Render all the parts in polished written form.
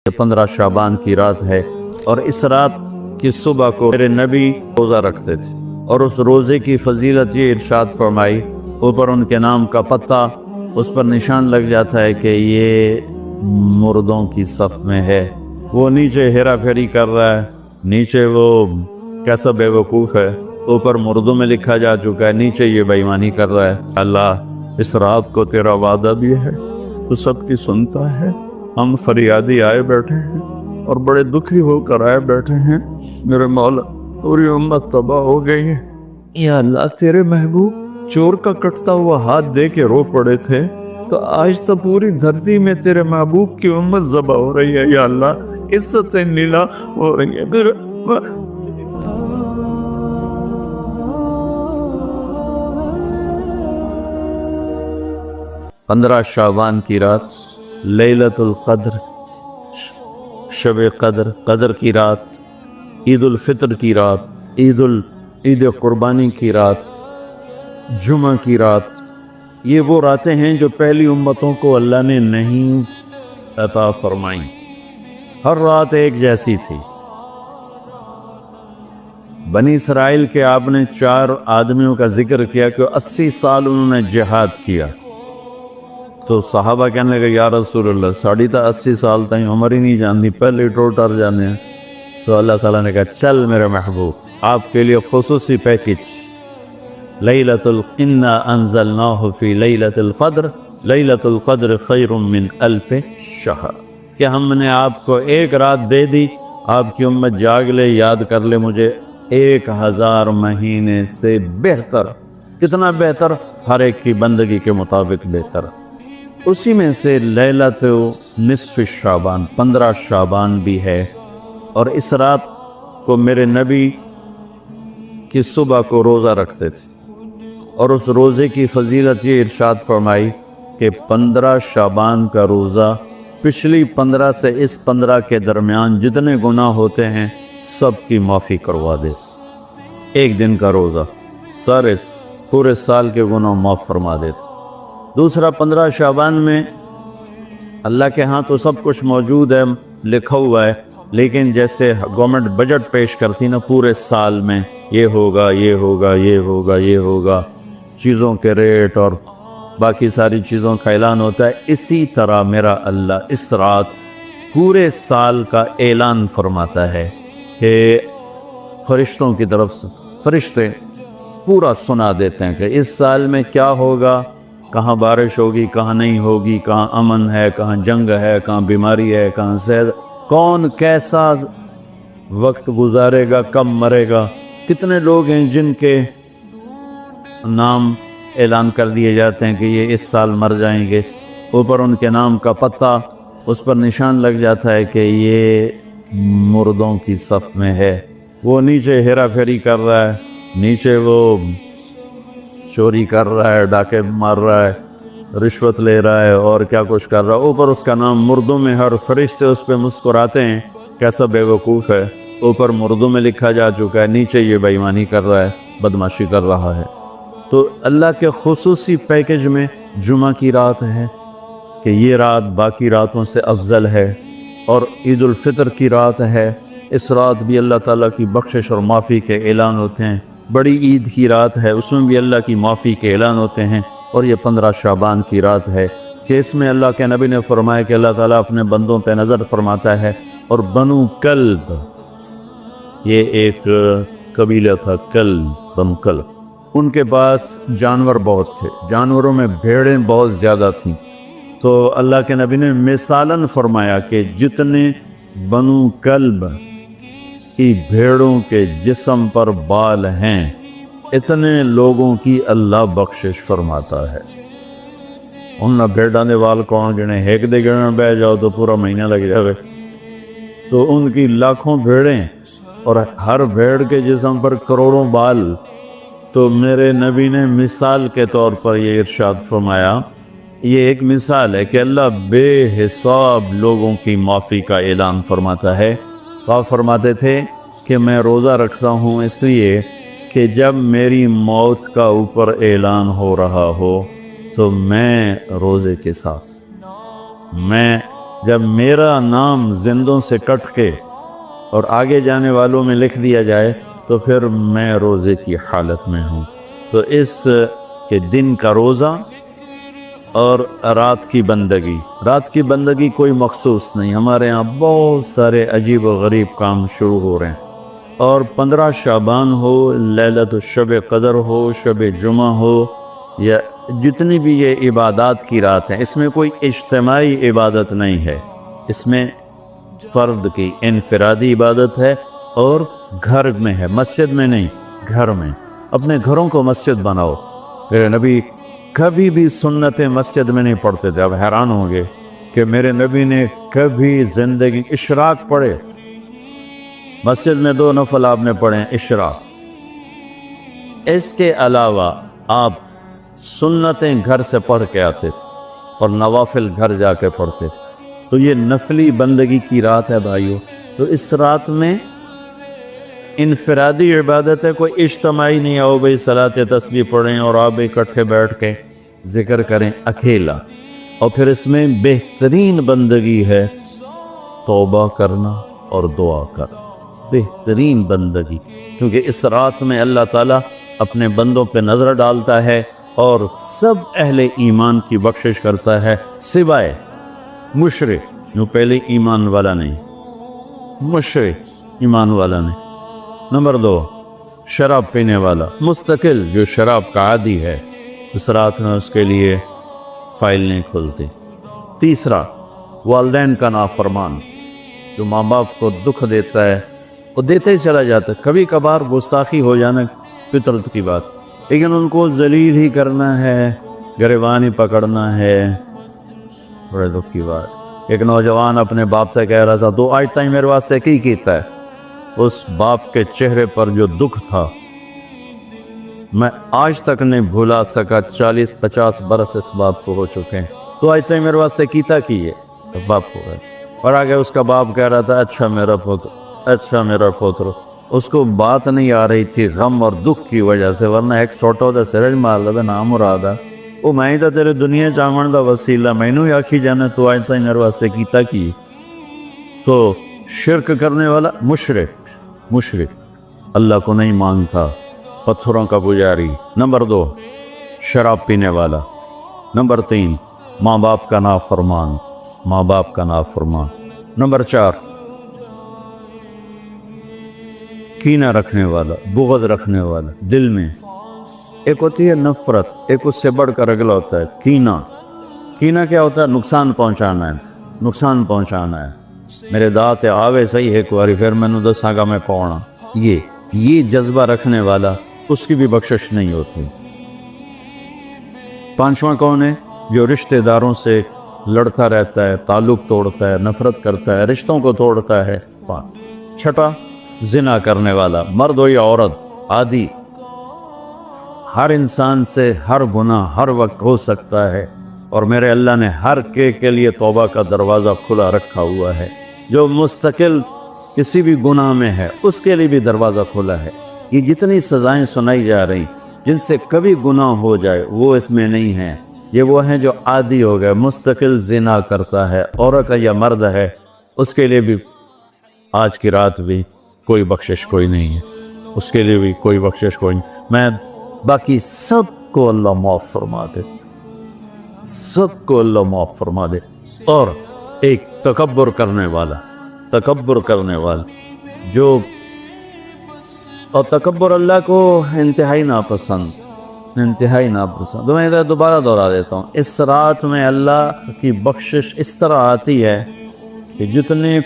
15 शाबान की रात है और इस रात की सुबह को मेरे नबी रोज़ा रखते थे और उस रोज़े की फजीलत ये इरशाद फरमाई, ऊपर उनके नाम का पत्ता उस पर निशान लग जाता है कि ये मुर्दों की सफ़ में है। वो नीचे हेरा फेरी कर रहा है, नीचे वो कैसा बेवकूफ़ है, ऊपर मुर्दों में लिखा जा चुका है, नीचे ये बेईमानी कर रहा है। अल्लाह इस रात को तेरा वादा भी है, तो सबकी सुनता है। हम फरियादी आए बैठे हैं और बड़े दुखी होकर आए बैठे हैं। मेरे मौला पूरी उम्मत तबाह हो गई है। या अल्लाह तेरे महबूब चोर का कटता हुआ हाथ दे के रो पड़े थे, तो आज तो पूरी धरती में तेरे महबूब की उम्मत ज़बा हो रही है। या अल्लाह इज्जतें नीला हो रही है। 15 शाबान की रात, लैलतुल क़द्र, शब क़द्र, क़द्र की रात, ईद उल फितर की रात, ईद कुर्बानी की रात, जुमा की रात, ये वो रातें हैं जो पहली उम्मतों को अल्लाह ने नहीं अता फरमाई। हर रात एक जैसी थी। बनी इसराइल के आपने 4 आदमियों का जिक्र किया कि 80 साल उन्होंने जिहाद किया। तो सहाबा कहने लगे या रसूल अल्लाह, साड़ी तो 80 साल तक उम्र ही नहीं जानती, पहले टोटर जाने हैं। तो अल्लाह ताला ने कहा चल मेरे महबूब, आपके लिए खुसूसी पैकेज, लैलतुल इन्ना अंज़लनाहु फी लैलतुल क़द्र, लैलतुल क़द्र खैरुम मिन अल्फ शहर, कि हमने आपको एक रात दे दी, आपकी उम्मत जाग ले, याद कर ले मुझे, 1000 महीने से बेहतर। कितना बेहतर? हर एक की बंदगी के मुताबिक बेहतर। उसी में से लैलतुल निस्फ़ शाबान, 15 शाबान भी है। और इस रात को मेरे नबी की सुबह को रोज़ा रखते थे और उस रोज़े की फजीलत ये इरशाद फरमाई कि 15 शाबान का रोज़ा पिछली 15 से इस 15 के दरमियान जितने गुनाह होते हैं सब की माफ़ी करवा दे। एक दिन का रोज़ा सारे पूरे साल के गुनाह माफ़ फरमा देते। दूसरा, 15 शाबान में अल्लाह के यहाँ तो सब कुछ मौजूद है, लिखा हुआ है, लेकिन जैसे गवर्नमेंट बजट पेश करती ना पूरे साल में, ये होगा, ये होगा, ये होगा, ये होगा, चीज़ों के रेट और बाकी सारी चीज़ों का ऐलान होता है। इसी तरह मेरा अल्लाह इस रात पूरे साल का ऐलान फरमाता है कि फरिश्तों की तरफ से फरिश्ते पूरा सुना देते हैं कि इस साल में क्या होगा, कहाँ बारिश होगी, कहाँ नहीं होगी, कहाँ अमन है, कहाँ जंग है, कहाँ बीमारी है, कहाँ सेहत, कौन कैसा वक्त गुजारेगा, कब मरेगा, कितने लोग हैं जिनके नाम ऐलान कर दिए जाते हैं कि ये इस साल मर जाएंगे। ऊपर उनके नाम का पत्ता उस पर निशान लग जाता है कि ये मुर्दों की सफ़ में है। वो नीचे हेरा फेरी कर रहा है, नीचे वो चोरी कर रहा है, डाके मार रहा है, रिश्वत ले रहा है और क्या कुछ कर रहा है, ऊपर उसका नाम मुर्दों में, हर फरिश्ते उस पर मुस्कुराते हैं, कैसा बेवकूफ़ है, ऊपर मुर्दों में लिखा जा चुका है, नीचे ये बेईमानी कर रहा है, बदमाशी कर रहा है। तो अल्लाह के खुसूसी पैकेज में जुमा की रात है कि ये रात बाकी रातों से अफजल है, और ईद उल फितर की रात है। इस रात भी अल्लाह ताला की बख्शिश और माफ़ी के ऐलान होते हैं। बड़ी ईद की रात है, उसमें भी अल्लाह की माफ़ी के ऐलान होते हैं। और ये 15 शाबान की रात है कि इसमें अल्लाह के नबी ने फरमाया कि अल्लाह ताला अपने बंदों पे नज़र फरमाता है। और बनु कल्ब, ये एक कबीला था, कल्ब, बनु कल्ब, उनके पास जानवर बहुत थे, जानवरों में भेड़ें बहुत ज़्यादा थीं। तो अल्लाह के नबी ने मिसालन फरमाया कि जितने बनु कल्ब की भेड़ों के जिस्म पर बाल हैं, इतने लोगों की अल्लाह बख्शिश फरमाता है। उन भेड़ा ने वाल कौन गिने, एक दे गिनने बह जाओ तो पूरा महीना लग जाए। तो उनकी लाखों भेड़ें और हर भेड़ के जिस्म पर करोड़ों बाल। तो मेरे नबी ने मिसाल के तौर पर ये इरशाद फरमाया, ये एक मिसाल है कि अल्लाह बेहिसाब लोगों की माफ़ी का ऐलान फरमाता है। आप फरमाते थे कि मैं रोज़ा रखता हूँ इसलिए कि जब मेरी मौत का ऊपर ऐलान हो रहा हो तो मैं रोज़े के साथ, मैं جب میرا نام زندوں سے کٹ کے اور آگے جانے والوں میں لکھ دیا جائے تو پھر میں روزے کی حالت میں ہوں۔ تو اس کے دن کا روزہ اور رات کی بندگی، رات کی بندگی کوئی مخصوص نہیں، ہمارے ہاں بہت سارے عجیب و غریب کام شروع ہو رہے ہیں، اور 15 شعبان ہو، لیلۃ الشب قدر ہو، شب جمعہ ہو، یا جتنی بھی یہ عبادات کی رات ہیں، اس میں کوئی اجتماعی عبادت نہیں ہے، اس میں فرد کی انفرادی عبادت ہے اور گھر میں ہے، مسجد میں نہیں، گھر میں۔ اپنے گھروں کو مسجد بناؤ۔ میرے نبی کبھی بھی سنت مسجد میں نہیں پڑھتے تھے۔ اب حیران ہوں گے کہ میرے نبی نے کبھی زندگی اشراق پڑھے؟ مسجد میں 2 نفل آپ نے پڑھے اشراق، اس کے علاوہ آپ سنتیں گھر سے پڑھ کے آتے تھے اور نوافل گھر جا کے پڑھتے تھے۔ تو یہ نفلی بندگی کی رات ہے بھائیو۔ تو اس رات میں انفرادی عبادت ہے، کوئی اجتماعی نہیں آؤ بھائی صلاۃ تسبیح پڑھیں اور آپ اکٹھے بیٹھ کے ذکر کریں، اکیلا۔ اور پھر اس میں بہترین بندگی ہے توبہ کرنا اور دعا کرنا، بہترین بندگی، کیونکہ اس رات میں اللہ تعالیٰ اپنے بندوں پہ نظر ڈالتا ہے اور سب اہل ایمان کی بخشش کرتا ہے، سوائے مشرک جو پہلے ایمان والا نہیں، مشرک ایمان والا نہیں۔ نمبر 2، شراب پینے والا مستقل جو شراب کا عادی ہے، اس رات میں اس کے لیے فائل نہیں کھلتی۔ تیسرا، والدین کا نافرمان جو ماں باپ کو دکھ دیتا ہے، وہ دیتے ہی چلا جاتا ہے، کبھی کبھار گستاخی ہو جانا فطرت کی بات، لیکن ان کو ذلیل ہی کرنا ہے، گریبان ہی پکڑنا ہے، بڑے دکھ کی بات۔ ایک نوجوان اپنے باپ سے کہہ رہا تھا تو آج تک میرے واسطے کی کیتا ہے؟ اس باپ کے چہرے پر جو دکھ تھا میں آج تک نہیں بھولا سکا، 40-50 برس اس باپ کو ہو چکے ہیں، تو آج تک میرے واسطے کیتا کی ہے؟ تو باپ کو گئے اور آگے اس کا باپ کہہ رہا تھا اچھا میرا پوتر، اچھا میرا پوتر۔ اس کو بات نہیں آ رہی تھی غم اور دکھ کی وجہ سے، ورنہ ایک سوٹو دا سرج مار لے نام مرادہ وہ میں ہی تا تیرے دنیا چاون دا وسیلہ، میں نو ہی آکھی جانا تو آج تک میرے واسطے کیتا کی؟ تو شرک کرنے والا مشرک اللہ کو نہیں مانتا، پتھروں کا پجاری۔ نمبر 2، شراب پینے والا۔ نمبر 3، ماں باپ کا نافرمان، ماں باپ کا نافرمان۔ نمبر 4، کینہ رکھنے والا، بغض رکھنے والا دل میں۔ ایک ہوتی ہے نفرت، ایک اس سے بڑھ کر اگلا ہوتا ہے کینہ۔ کینہ کیا ہوتا ہے؟ نقصان پہنچانا ہے، نقصان پہنچانا ہے، میرے دانت آوے صحیح ایک باری پھر میں نے دساں گا میں پاؤنا۔ یہ جذبہ رکھنے والا، اس کی بھی بخشش نہیں ہوتی۔ 5واں کون ہے؟ جو رشتہ داروں سے لڑتا رہتا ہے، تعلق توڑتا ہے، نفرت کرتا ہے، رشتوں کو توڑتا ہے۔ 6، زنا کرنے والا، مرد ہو یا عورت، عادی۔ ہر انسان سے ہر گناہ ہر وقت ہو سکتا ہے، اور میرے اللہ نے ہر کے لیے توبہ کا دروازہ کھلا رکھا ہوا ہے۔ جو مستقل کسی بھی گناہ میں ہے اس کے لیے بھی دروازہ کھلا ہے۔ یہ جتنی سزائیں سنائی جا رہی جن سے کبھی گناہ ہو جائے وہ اس میں نہیں ہیں، یہ وہ ہیں جو عادی ہو گئے، مستقل زنا کرتا ہے، عورت ہے یا مرد ہے، اس کے لیے بھی آج کی رات بھی کوئی بخشش کوئی نہیں ہے، اس کے لیے بھی کوئی بخشش کوئی نہیں۔ میں باقی سب کو اللہ معاف فرما دے، سب کو اللہ معاف فرما دے۔ اور ایک تکبر کرنے والا جو، اور تکبر اللہ کو انتہائی ناپسند، میں ادھر دوبارہ دہرا دیتا ہوں، اس رات میں اللہ کی بخشش اس طرح آتی ہے کہ جتنے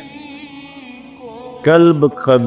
قلب